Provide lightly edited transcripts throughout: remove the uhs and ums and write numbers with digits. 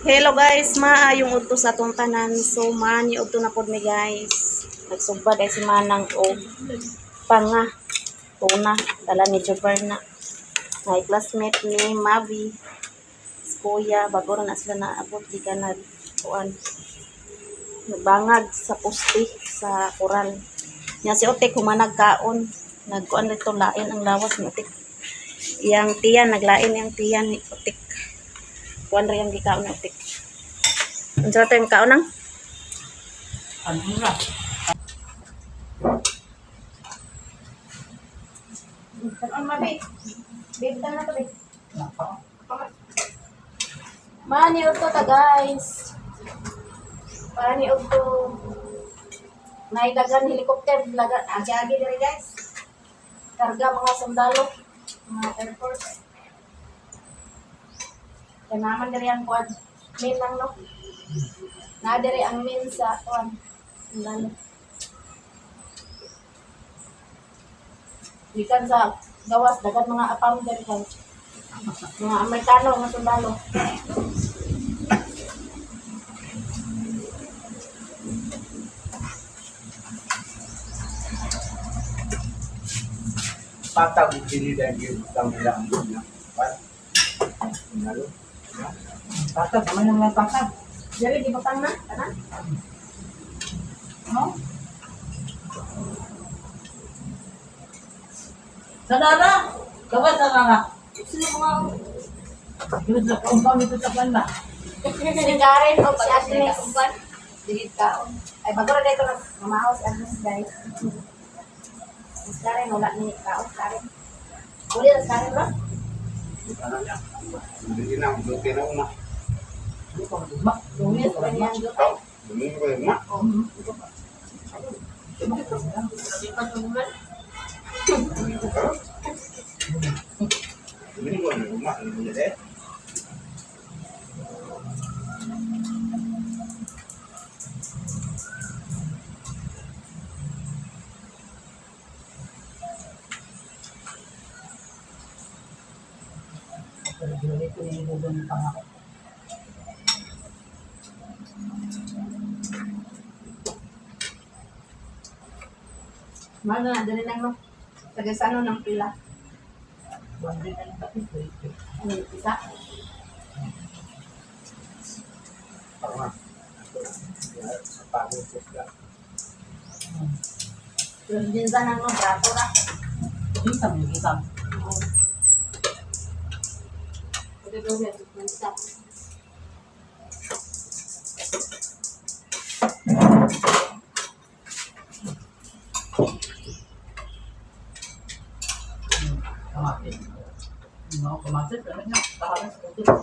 Hello guys, maayong udto sa atong tanan. So mani udto na pod mi guys. Nagsugba dai si Manang og panga tuna dala ni Joberna. May classmate ni Mavi. Kuya bago na sila naabot di na kuan. Nagbangag sa pusti sa koral. Nya si Otek humanag kaon. Nagkuan dito lain ang lawas ni Otek. Yang tiyan naglain yang tiyan ni Otek. Kuan ra yang gikaon ni Otek. Unsa to yung kaon nang? Ano na? Kaon mabi. Bibtan na to be. Mani udto ta guys. Mani udto. Naidagan helicopter laga agi-agi diri guys. Karga mga sundalo, mga Air Force. Kanaman diri ang quad main lang no. Na diri ang main sa kuan. Sundalo. Ikan sa gawas dagan mga apam diri guys. Mga Amerikano nga sundalo. Patag dili dahil lang nila ang dunya. Nalo. Patag naman ang patag. Diri di batang na, kana? No? Sadara, kawan sadara. Sino mga Yun sa compound ito sa plan ba? si Karen o si Agnes uban dili kaon. Ay bago ra dito na mamahaw si Agnes guys. Si Karen wala ni kaon Karen. Uli ra si Karen bro. Ano niya? Hindi na, buti na una. Lunes pa niya ang dutay. Hindi ko yung ma. Hindi ko yung ma. Hindi ko Mana na dali nang no. Taga sano ng pila. Isa. Parang sa pagod sila. Yung dinsa nang no brato ra. Isang. Ito do yan isa. Kamatis. Mga kamatis, ano niya? Tahalas ko ito.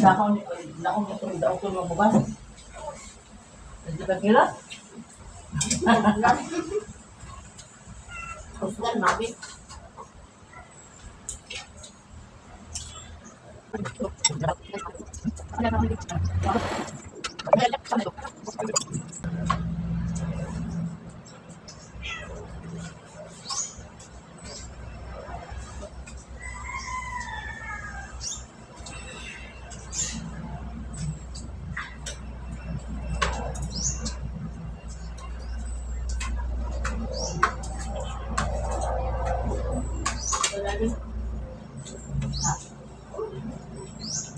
Nakon niya ito, daw ito mga bukas. Hindi ka kila? Kusgan mabi.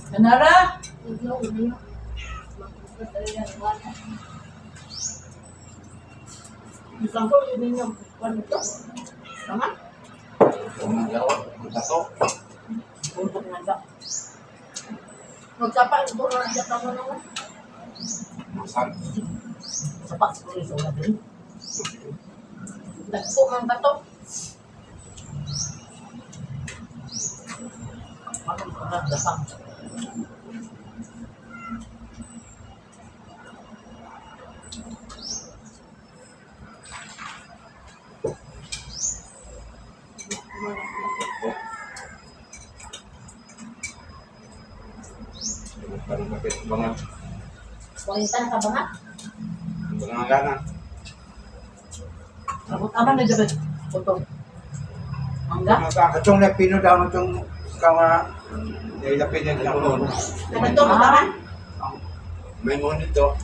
Kanara? Isang ko, yun yung panito. Tama? Untuk nanda. Magkapa ito ra sa tamo naman. Sapak sekali soalnya dulu. Dagko man bato. Mana pernah datang? Kulitan ka ba nga? Bengagan. Abot aman na dapat. Putong. Mangga. Atong na pino daw itong kawa nilapin niya ako. Dapat to, mataman. May mo nito.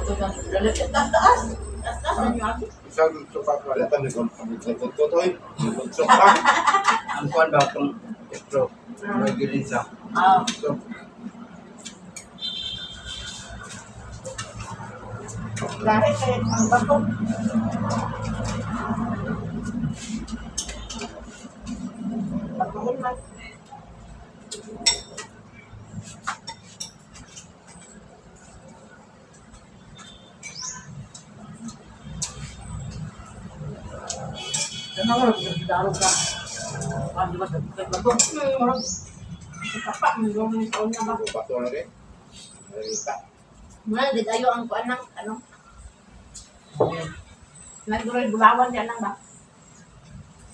Taas. Taas na niyo ate. Isang sukat wala pa ni kung tutoy. Sukat. Ang kuwan ba itong stroke? May gilinsa. So, Dahil kaya ang bato. Pagkain man. Kenapa darah ka? Di ba sa bato? Kapak mo yung taon na bago. bato na rin. Narita. Mga di tayo ang kuan ng ano? Nagduroy bulawan yan lang ba?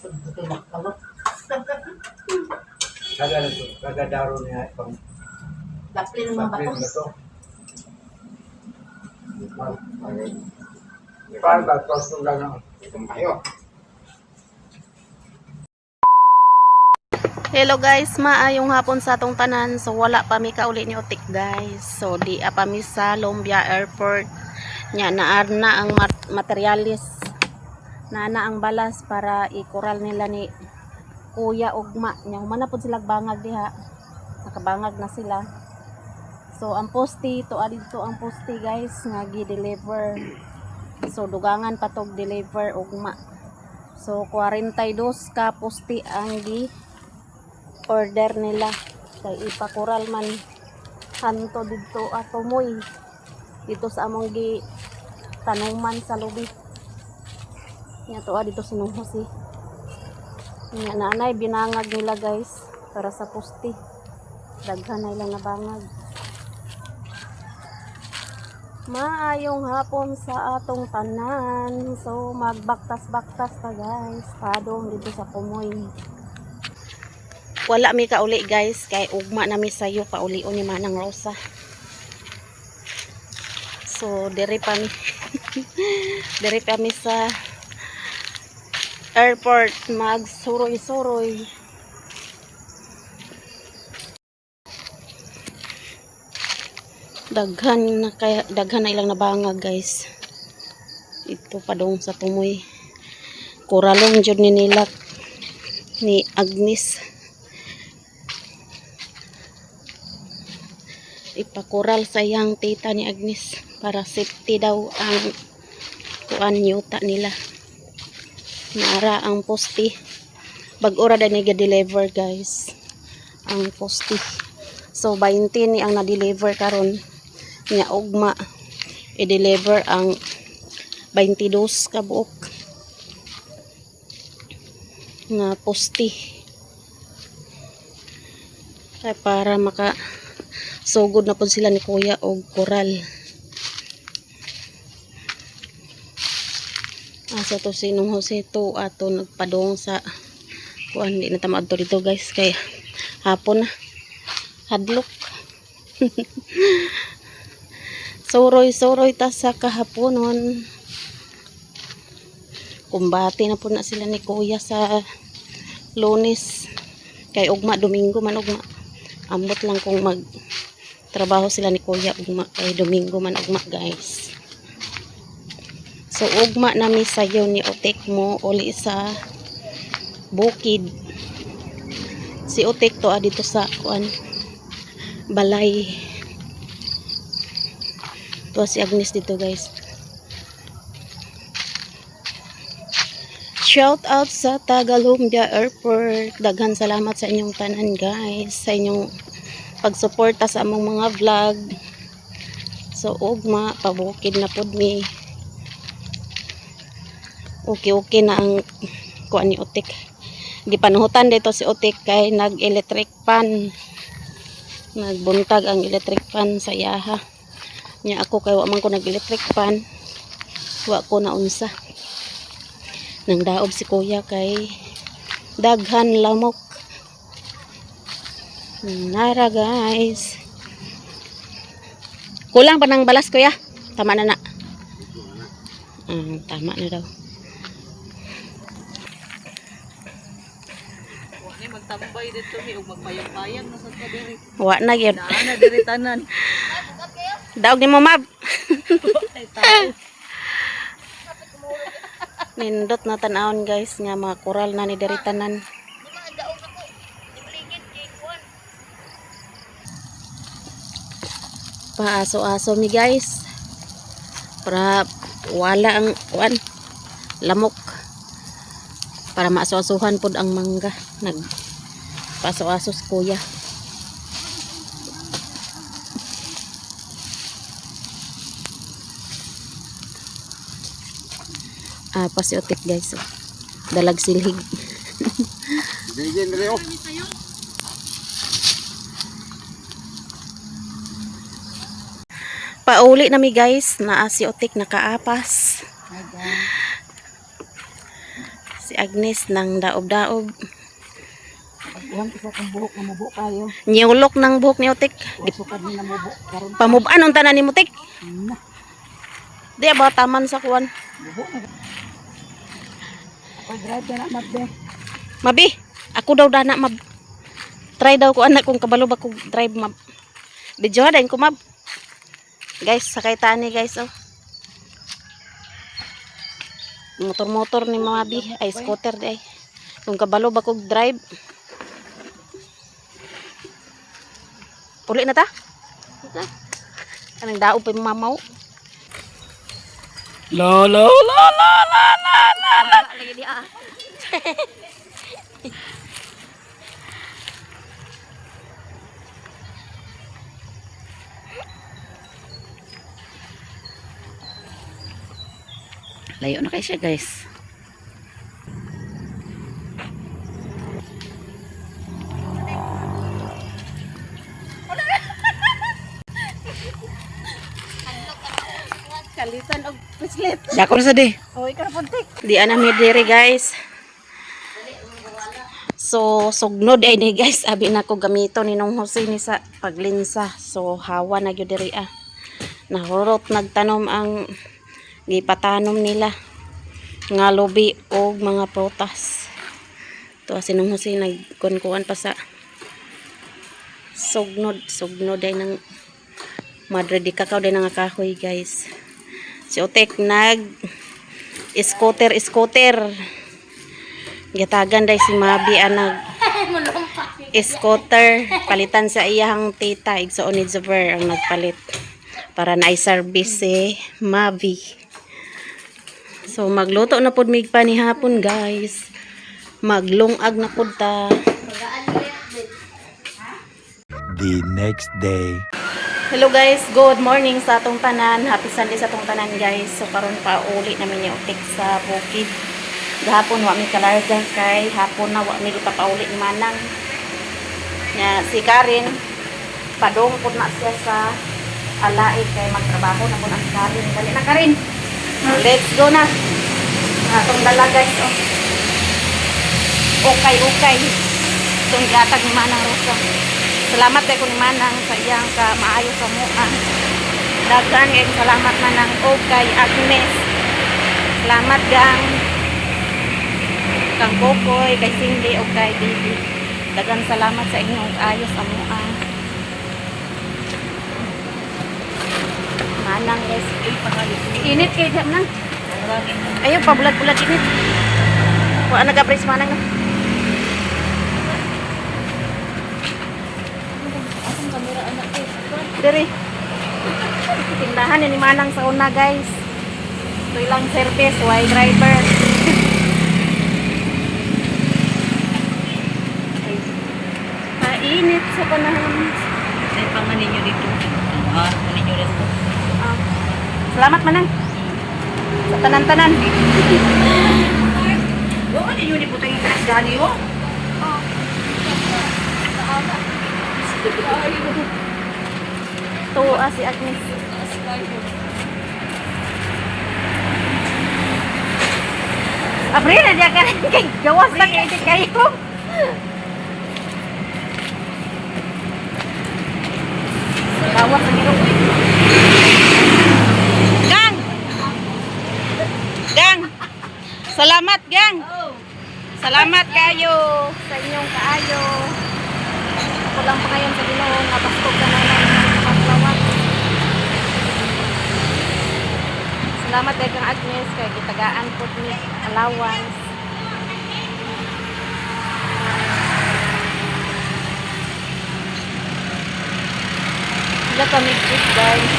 Ito makalot. Kagadaro niya pang Dapli ng mga bato. na to. Paano ba? Tapos nung lang itong kayo. Hello guys, maayong hapon sa atong tanan. So wala pa mi kauli ni Otik guys. So di pa mi sa Lumbia Airport. Nya naar na ang materialis. Na ang balas para ikural nila ni Kuya Ugma. Nya humana pud sila bangag diha. Nakabangag na sila. So ang posti to adito ang posti guys nga gi-deliver. So dugangan patog deliver ugma. So 42 ka posti ang gi order nila kay ipakural man hanto dito atomoy dito sa among gi tanuman sa lubi nya to dito sinuhosi nya nanay binangag nila guys para sa posti daghan na ilang nabangag. Maayong hapon sa atong tanan. So magbaktas-baktas ta guys padong dito sa kumoy. Wala mi kauli guys kay ugma na mi sayo paulion ni Manang Rosa. So diri pa mi diri pa mi sa airport magsuroy-suroy. Daghan na ilang nabangag guys. Ito padong sa tumoy. Kuralong jud ni nila ni Agnes. Ipakural sa iyang tita ni Agnes para safety daw ang kuan yuta nila. Naara ang posti. Bag-ora na niga-deliver guys. Ang posti. So 20 ni ang na-deliver karon. Nya ugma i-deliver ang 22 ka buok nga posti. Kaya para maka sugod na po sila ni Kuya og koral. Asa to sinong Jose to ato nagpadong sa kuan di na ta maadto dito guys kay hapon na hadlok. Suroy ta sa kahaponon. Kumbati na po na sila ni Kuya sa Lunes kay ugma Domingo man ugma. Ambot lang kung mag trabaho sila ni Kuya ugma kay Domingo man ugma guys. So ugma na mi sayo ni Otek mo uli sa bukid. Si Otek to dito sa kuan balay. To si Agnes dito guys. Shout out sa Tagalumbia Airport. Daghan salamat sa inyong tanan guys. Sa inyong pagsuporta sa among mga vlog. So ugma pabukid na pod mi. Okay na ang kuan ni Otek. Gipanuhutan dito si Otek kay nag-electric pan. Nagbuntag ang electric pan sa yaha. Nya ako kay wa man ko nag-electric pan. Wa ko na unsa. Nang daob si Kuya kay daghan lamok. Nara guys. Kulang pa ng balas Kuya. Tama na na. Tama na daw. magtambay dito mi ug magpayang-payang na sa diri. Wa na gyud. Ana diri tanan. Daog ni mo mab. Ay tao. Nindot na tan-awon guys nga mga koral na ni diri tanan. Paaso-aso mi guys. Para wala ang kuan lamok. Para maaso-asuhan pod ang mangga. Nag paso-aso si kuya. Pasiotik guys. Dalag silhig. Bigyan diri oh. Pauli na mi guys. Naa si Otik nakaapas. Si Agnes nang daob-daob. Uwan isa kang buhok na mubo kayo. Niyulok ng buhok ni Otik. Sukad ni na mubo karon. Pamubaan ang tanan ni Mutik. Na. Di ba taman sa kuwan. Bubo na. Ako drive na mabbe. Mabi, ako daw dana mab. Try daw ko anak kung kabalo ba ko drive mab. Video dain ko mab. Guys, sakay tani guys oh. Motor-motor ni Mabi ay scooter di ay. Kung kabalo ba ko drive. Uli na ta? Kanang daog pa yung mamaw. La la la la la la la la. Lagi dia. Layo na kayo siya guys. Kalitan og puslit. Dako na sa di. Oy ka puntik. Di ana mi diri guys. So sugnod ay ni guys, abi na ko gamito ni nung Jose ni sa paglinsa. So hawa na gyud diri ah. Nahurot nagtanom ang gipatanom nila nga lubi og mga prutas. To sinong Jose nagkuan pa sa sugnod ay nang madre di kakao day nga kahoy guys. Si Otek nag scooter gitagan day si Mabi anag scooter palitan sa iyang tita igsoon ni Zuber ang nagpalit para na i-service si Mabi. So magluto na pod mig panihapon guys. Maglungag na pod ta. The next day. Hello guys, good morning sa atong tanan. Happy Sunday sa atong tanan guys. So karon pa uli namin ni Otik sa bukid. Gahapon wa mi kalarga kay hapon na wa mi ipapauli ni Manang. Nya si Karin padong pud na siya sa alay kay magtrabaho na pud ang Karin. Dali na Karin. Let's go na. Atong dala guys oh. Okay. Itong gatag ni Manang Rosa. Salamat kay ni Manang sa iyang maayo sa mua. Daghan kay salamat Manang o kay Agnes. Salamat gang kang Kokoy, kay Cindy o kay Bibi. Daghan salamat sa inyong ayos sa mua. Manang guys, init kay jam nang. Ayo pa bulat-bulat init. Wa nagapres Manang na. Diri. Tindahan ni Manang sa una guys. Ito ilang service, why driver. Init sa panahon. Ay panganin niyo dito. Ah, panin niyo dito. Salamat Manang. Sa tanan-tanan. Wa man niyo ni putang ikas gani oh. Tuwa si Agnes. Abri na dia kan kay gawas lang kay kayo. Gawas lagi dong. Gang. Gang. Salamat gang. Salamat kayo sa inyong kaayo. Ako lang pa ngayon sa Ginoo nga bastog ka na lang sa paglawat. Salamat kay kang Agnes kay gitagaan po ni allowance. Sila kami good guys.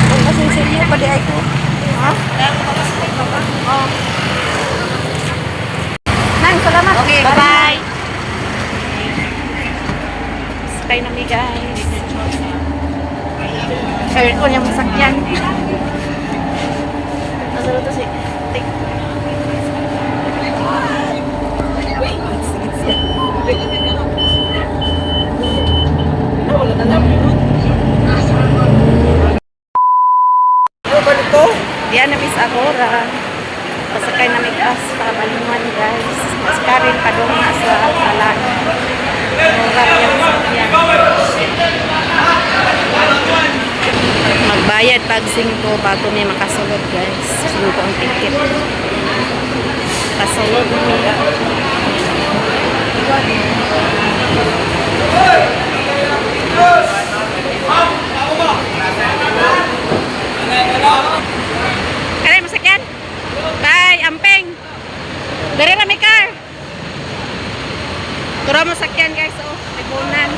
Kung masinsilyo pa di ay ko. Ha? Oh. Nang, salamat. Okay, bye-bye. Sakay na mi guys. Kaya ko niyang masakyan. Nasalo to si Tik. Wala na lang. Diyan na Miss Agora. Pasakay na may gas para balingan guys. Mas karin pa doon nga sa alat. Magbayad pag 5 bago may makasulod guys. 5 ang ticket. Kasulod niya. Kaya masakyan? Bye, amping. Dari na may car. Turo mo sakyan guys, oh. Lipunan.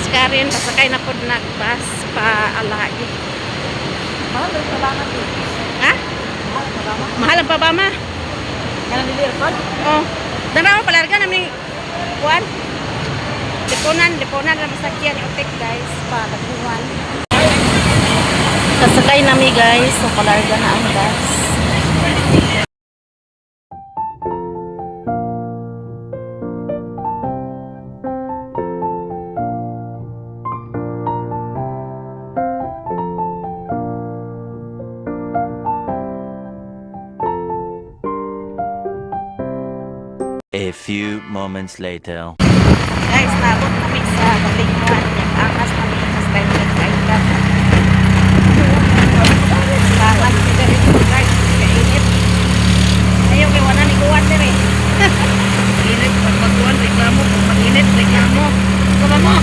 Skarin, pasakay na po nagbas pa alagi. Mahal ang pabangan din. Ha? Mahal ang pabama? Yan ang nilirpon? Oo. Dara mo palarga namin kuwan. Lipunan na masakyan yung otik guys pa laguan. Kasakay nami guys, so palarga na ang gas. A few moments later. Guys, nabot namin sa Balingan. Yung angas namin sa style ng kailan. Angas nila rin guys. Kainit. Ayaw kay wala ni Kuwan din eh. Init. Pag magkuhan, reklamo. Pag mag-init, reklamo. Kuma mo.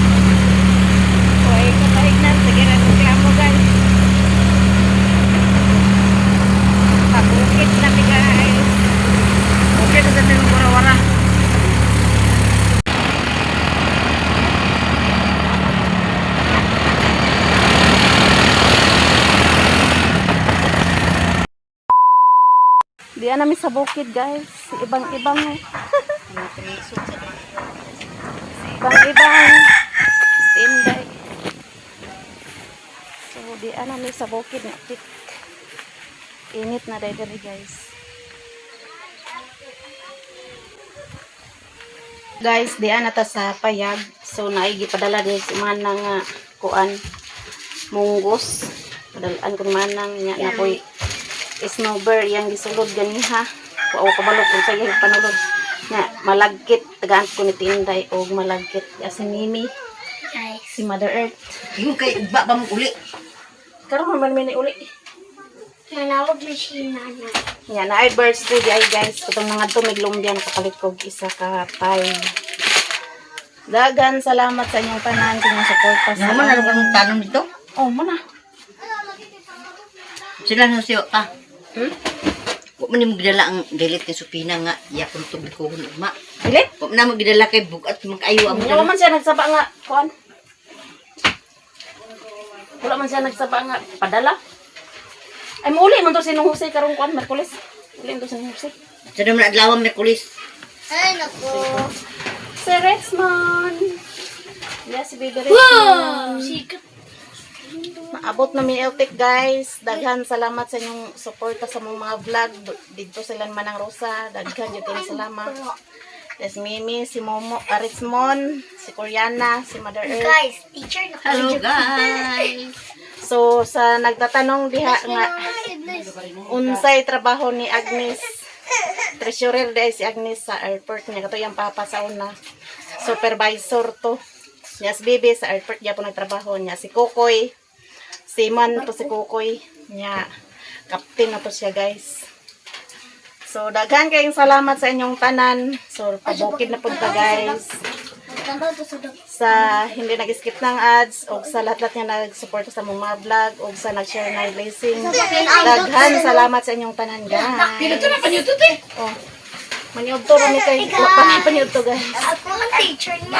Huwag katahignan. Sige na reklamo guys. Pag-ukit na guys. Okay na din yung wara-wara. Diyan namin sa bukid guys. Ibang-ibang. Ibang-ibang. Tinday. So diyan namin sa bukid nga pit. Init na dahil guys. Guys, diyan nata sa payag. So naigi padala din si manang kuan munggos. Padalaan ko manang nya na koy snowbird yang gisulod ganiha. Wa ko balok kung sa iyang panulod. Nga malagkit tagaan ko ni Tinday og malagkit si Mimi. Si Mother Earth. Yung kay ba mo uli? Karon man ni uli. Nanawag na si Nana. Yan, na birds to di ay guys. Katong mga tumiglumbyan kapalit ko isa ka pie. Dagan, salamat sa inyong tanan sa inyong suporta sa Naman ano bang tanong dito? Oh, muna. Sila nang siyo ka. Hmm? Huwag mo ni magdala ang galit ni Supina nga. Iya kong tubig ko ma. Dili? Huwag na magdala kay bugat magkayo ang Wala man siya nagsaba nga kuan. Wala man siya nagsaba nga padala. Ay muli man to sinong Jose karong kuan Merkulis. Uli to sinong Jose. Sa naman adlaw Merkulis. Ay, naku. Si Rexmon. Yeah, si Baby Rexmon. Sikat. Maabot namin Eltic guys. Daghan salamat sa inyong suporta sa mga vlog. Dito sila Manang Rosa. Daghan yung salamat. Yes, Mimi, si Momo, Rexmon, si Koreana, si Mother Earth. Guys, teacher na Hello guys. So, sa nagtatanong diha nga, unsay trabaho ni Agnes? Treasurer dahil si Agnes sa airport niya. Kato yung papa sa una. Supervisor to. Niya si Bibi sa airport niya po nagtrabaho niya. Si Kokoy Seaman to si Kukoy. Nya, captain na to siya guys. So, daghan kayong salamat sa inyong tanan. So, pabukid na punta guys. Tanda to sa dog. Sa hindi nag-skip ng ads, o sa lahat-lahat nga nag-support sa mga vlog, o sa nag-share ng blessing. Daghan salamat sa inyong tanan guys. Pinuto na panyuto eh. Oh, maniod to, rami kay, panyod to guys. Ako ang teacher mo.